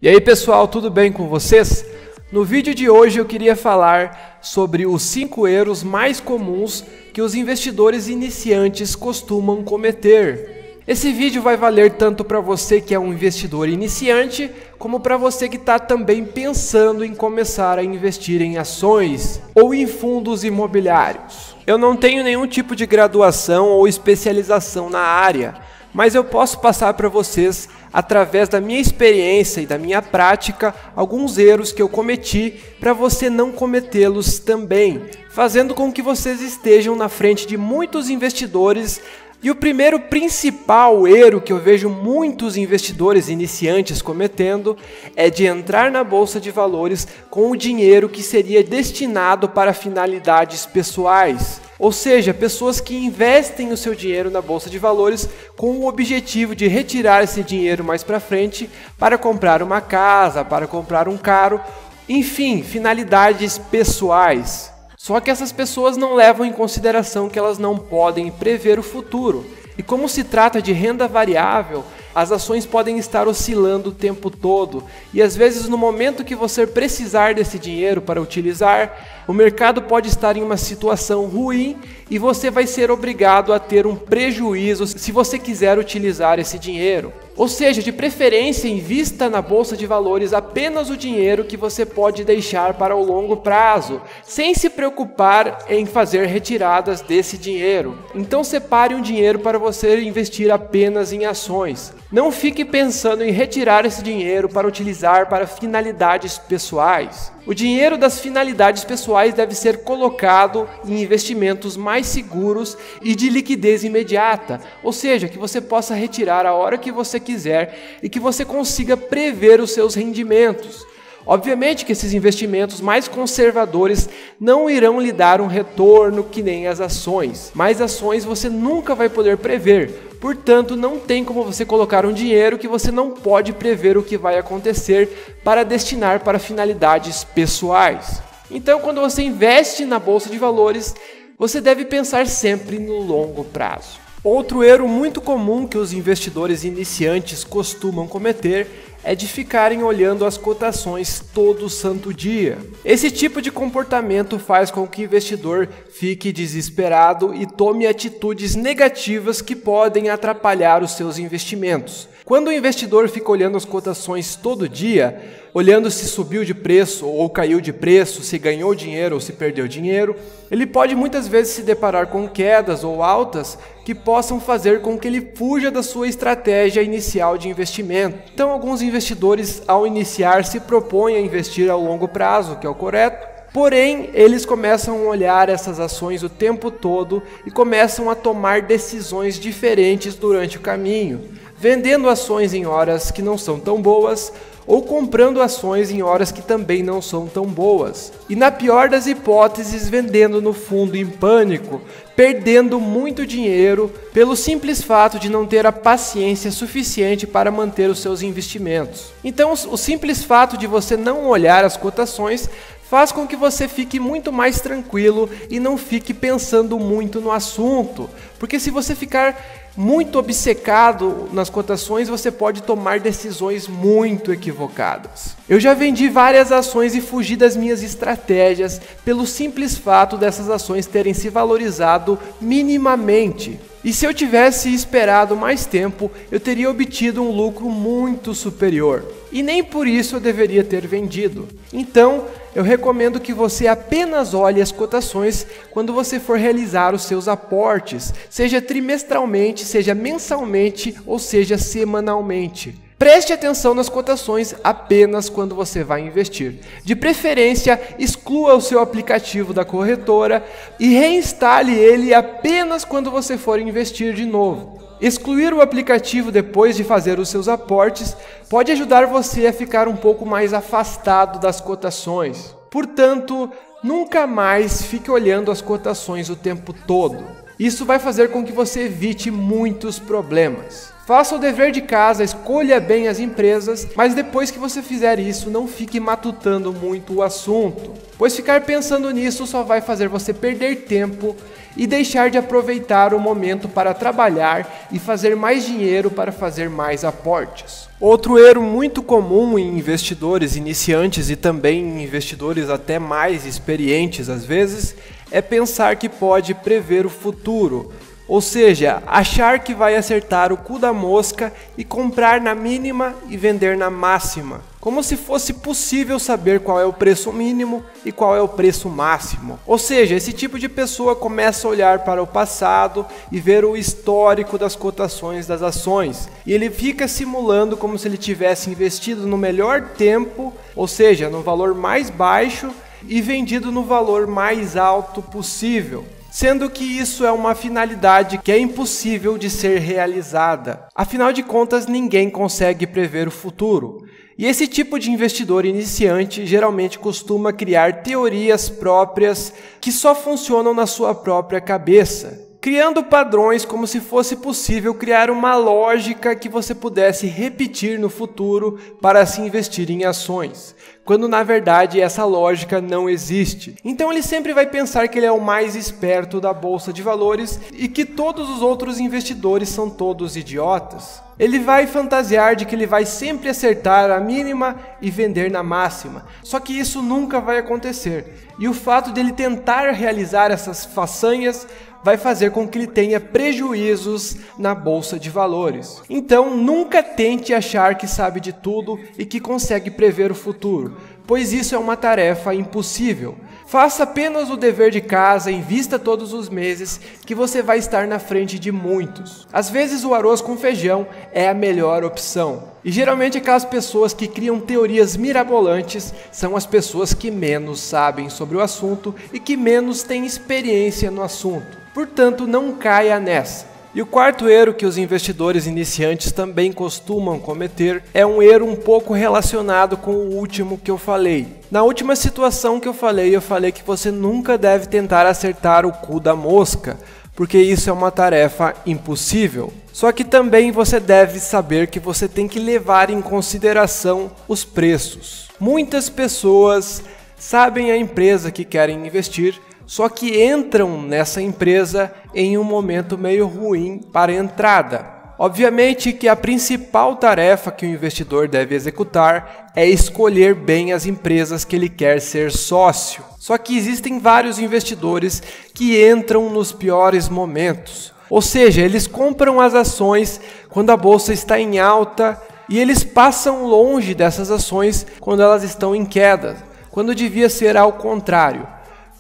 E aí pessoal, tudo bem com vocês? No vídeo de hoje eu queria falar sobre os 5 erros mais comuns que os investidores iniciantes costumam cometer. Esse vídeo vai valer tanto para você que é um investidor iniciante, como para você que está também pensando em começar a investir em ações ou em fundos imobiliários. Eu não tenho nenhum tipo de graduação ou especialização na área, mas eu posso passar para vocês, através da minha experiência e da minha prática, alguns erros que eu cometi para você não cometê-los também, fazendo com que vocês estejam na frente de muitos investidores. E o primeiro principal erro que eu vejo muitos investidores iniciantes cometendo é de entrar na bolsa de valores com o dinheiro que seria destinado para finalidades pessoais. Ou seja, pessoas que investem o seu dinheiro na bolsa de valores com o objetivo de retirar esse dinheiro mais para frente para comprar uma casa, para comprar um carro, enfim, finalidades pessoais. Só que essas pessoas não levam em consideração que elas não podem prever o futuro. E como se trata de renda variável, as ações podem estar oscilando o tempo todo. E às vezes no momento que você precisar desse dinheiro para utilizar, o mercado pode estar em uma situação ruim e você vai ser obrigado a ter um prejuízo se você quiser utilizar esse dinheiro. Ou seja, de preferência, invista na bolsa de valores apenas o dinheiro que você pode deixar para o longo prazo, sem se preocupar em fazer retiradas desse dinheiro. Então separe um dinheiro para você investir apenas em ações. Não fique pensando em retirar esse dinheiro para utilizar para finalidades pessoais. O dinheiro das finalidades pessoais deve ser colocado em investimentos mais seguros e de liquidez imediata, ou seja, que você possa retirar a hora que você quiser e que você consiga prever os seus rendimentos. Obviamente que esses investimentos mais conservadores não irão lhe dar um retorno que nem as ações, mas ações você nunca vai poder prever. Portanto, não tem como você colocar um dinheiro que você não pode prever o que vai acontecer para destinar para finalidades pessoais. Então, quando você investe na bolsa de valores, você deve pensar sempre no longo prazo. Outro erro muito comum que os investidores iniciantes costumam cometer é de ficarem olhando as cotações todo santo dia. Esse tipo de comportamento faz com que o investidor fique desesperado e tome atitudes negativas que podem atrapalhar os seus investimentos. Quando o investidor fica olhando as cotações todo dia, olhando se subiu de preço ou caiu de preço, se ganhou dinheiro ou se perdeu dinheiro, ele pode muitas vezes se deparar com quedas ou altas que possam fazer com que ele fuja da sua estratégia inicial de investimento. Então, alguns investidores, ao iniciar, se propõem a investir ao longo prazo, que é o correto, porém, eles começam a olhar essas ações o tempo todo e começam a tomar decisões diferentes durante o caminho, vendendo ações em horas que não são tão boas, ou comprando ações em horas que também não são tão boas. E na pior das hipóteses, vendendo no fundo em pânico, perdendo muito dinheiro pelo simples fato de não ter a paciência suficiente para manter os seus investimentos. Então, o simples fato de você não olhar as cotações faz com que você fique muito mais tranquilo e não fique pensando muito no assunto, porque se você ficar muito obcecado nas cotações, você pode tomar decisões muito equivocadas. Eu já vendi várias ações e fugi das minhas estratégias pelo simples fato dessas ações terem se valorizado minimamente. E se eu tivesse esperado mais tempo, eu teria obtido um lucro muito superior. E nem por isso eu deveria ter vendido. Então, eu recomendo que você apenas olhe as cotações quando você for realizar os seus aportes, seja trimestralmente, seja mensalmente ou seja semanalmente. Preste atenção nas cotações apenas quando você vai investir. De preferência, exclua o seu aplicativo da corretora e reinstale ele apenas quando você for investir de novo. Excluir o aplicativo depois de fazer os seus aportes pode ajudar você a ficar um pouco mais afastado das cotações. Portanto, nunca mais fique olhando as cotações o tempo todo. Isso vai fazer com que você evite muitos problemas. Faça o dever de casa, escolha bem as empresas, mas depois que você fizer isso, não fique matutando muito o assunto, pois ficar pensando nisso só vai fazer você perder tempo e deixar de aproveitar o momento para trabalhar e fazer mais dinheiro para fazer mais aportes. Outro erro muito comum em investidores iniciantes e também em investidores até mais experientes às vezes, é pensar que pode prever o futuro. Ou seja, achar que vai acertar o cu da mosca e comprar na mínima e vender na máxima. Como se fosse possível saber qual é o preço mínimo e qual é o preço máximo. Ou seja, esse tipo de pessoa começa a olhar para o passado e ver o histórico das cotações das ações. E ele fica simulando como se ele tivesse investido no melhor tempo, ou seja, no valor mais baixo e vendido no valor mais alto possível. Sendo que isso é uma finalidade que é impossível de ser realizada. Afinal de contas, ninguém consegue prever o futuro. E esse tipo de investidor iniciante geralmente costuma criar teorias próprias que só funcionam na sua própria cabeça, criando padrões como se fosse possível criar uma lógica que você pudesse repetir no futuro para se investir em ações, quando na verdade essa lógica não existe. Então ele sempre vai pensar que ele é o mais esperto da bolsa de valores e que todos os outros investidores são todos idiotas. Ele vai fantasiar de que ele vai sempre acertar a mínima e vender na máxima, só que isso nunca vai acontecer. E o fato dele tentar realizar essas façanhas vai fazer com que ele tenha prejuízos na bolsa de valores. Então, nunca tente achar que sabe de tudo e que consegue prever o futuro, pois isso é uma tarefa impossível. Faça apenas o dever de casa, invista todos os meses, que você vai estar na frente de muitos. Às vezes o arroz com feijão é a melhor opção. E geralmente aquelas pessoas que criam teorias mirabolantes são as pessoas que menos sabem sobre o assunto e que menos têm experiência no assunto. Portanto, não caia nessa. E o quarto erro que os investidores iniciantes também costumam cometer é um erro um pouco relacionado com o último que eu falei. Na última situação que eu falei que você nunca deve tentar acertar o cu da mosca, porque isso é uma tarefa impossível. Só que também você deve saber que você tem que levar em consideração os preços. Muitas pessoas sabem a empresa que querem investir, só que entram nessa empresa em um momento meio ruim para a entrada. Obviamente que a principal tarefa que o investidor deve executar é escolher bem as empresas que ele quer ser sócio. Só que existem vários investidores que entram nos piores momentos. Ou seja, eles compram as ações quando a bolsa está em alta e eles passam longe dessas ações quando elas estão em queda, quando devia ser ao contrário.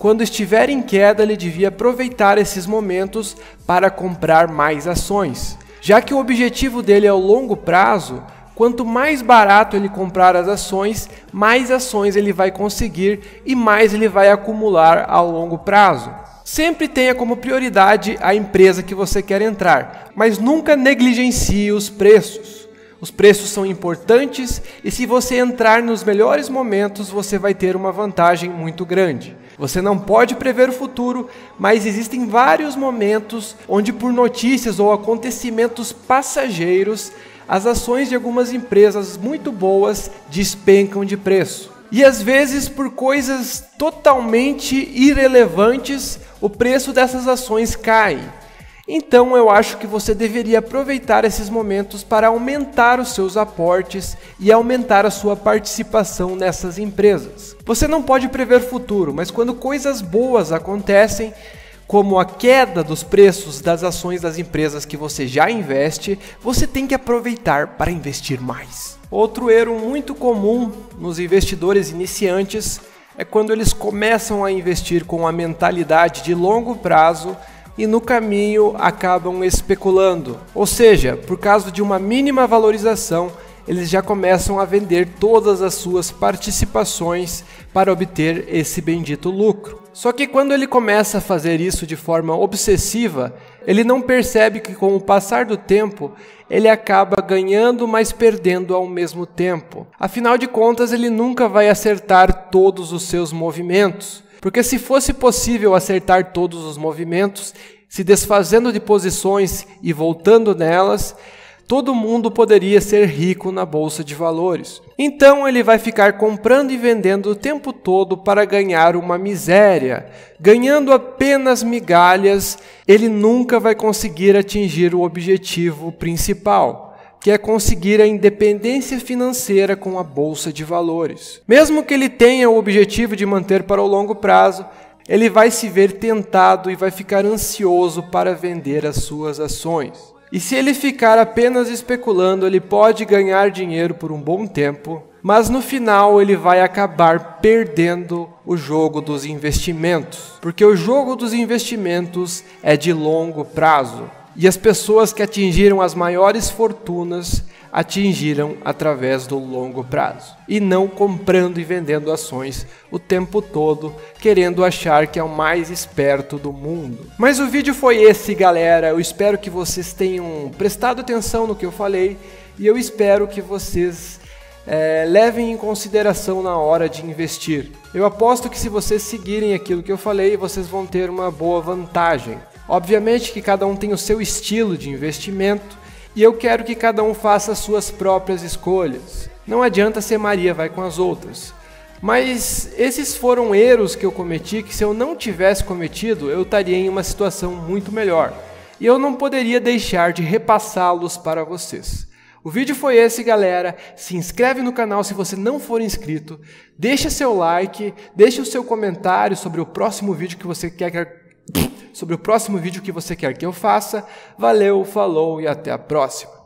Quando estiver em queda, ele devia aproveitar esses momentos para comprar mais ações. Já que o objetivo dele é o longo prazo, quanto mais barato ele comprar as ações, mais ações ele vai conseguir e mais ele vai acumular ao longo prazo. Sempre tenha como prioridade a empresa que você quer entrar, mas nunca negligencie os preços. Os preços são importantes e se você entrar nos melhores momentos, você vai ter uma vantagem muito grande. Você não pode prever o futuro, mas existem vários momentos onde por notícias ou acontecimentos passageiros, as ações de algumas empresas muito boas despencam de preço. E às vezes por coisas totalmente irrelevantes, o preço dessas ações cai. Então eu acho que você deveria aproveitar esses momentos para aumentar os seus aportes e aumentar a sua participação nessas empresas. Você não pode prever o futuro, mas quando coisas boas acontecem, como a queda dos preços das ações das empresas que você já investe, você tem que aproveitar para investir mais. Outro erro muito comum nos investidores iniciantes é quando eles começam a investir com a mentalidade de longo prazo e no caminho acabam especulando. Ou seja, por causa de uma mínima valorização, eles já começam a vender todas as suas participações para obter esse bendito lucro. Só que quando ele começa a fazer isso de forma obsessiva, ele não percebe que com o passar do tempo, ele acaba ganhando, mas perdendo ao mesmo tempo. Afinal de contas, ele nunca vai acertar todos os seus movimentos. Porque se fosse possível acertar todos os movimentos, se desfazendo de posições e voltando nelas, todo mundo poderia ser rico na bolsa de valores. Então ele vai ficar comprando e vendendo o tempo todo para ganhar uma miséria. Ganhando apenas migalhas, ele nunca vai conseguir atingir o objetivo principal, que é conseguir a independência financeira com a bolsa de valores. Mesmo que ele tenha o objetivo de manter para o longo prazo, ele vai se ver tentado e vai ficar ansioso para vender as suas ações. E se ele ficar apenas especulando, ele pode ganhar dinheiro por um bom tempo, mas no final ele vai acabar perdendo o jogo dos investimentos, porque o jogo dos investimentos é de longo prazo. E as pessoas que atingiram as maiores fortunas atingiram através do longo prazo, e não comprando e vendendo ações o tempo todo, querendo achar que é o mais esperto do mundo. Mas o vídeo foi esse, galera. Eu espero que vocês tenham prestado atenção no que eu falei, e eu espero que vocês levem em consideração na hora de investir. Eu aposto que se vocês seguirem aquilo que eu falei, vocês vão ter uma boa vantagem. Obviamente que cada um tem o seu estilo de investimento, e eu quero que cada um faça as suas próprias escolhas. Não adianta ser Maria vai com as outras. Mas esses foram erros que eu cometi, que se eu não tivesse cometido, eu estaria em uma situação muito melhor. E eu não poderia deixar de repassá-los para vocês. O vídeo foi esse, galera. Se inscreve no canal se você não for inscrito. Deixa seu like, deixa o seu comentário sobre o próximo vídeo que você quer que eu faça. Valeu, falou e até a próxima.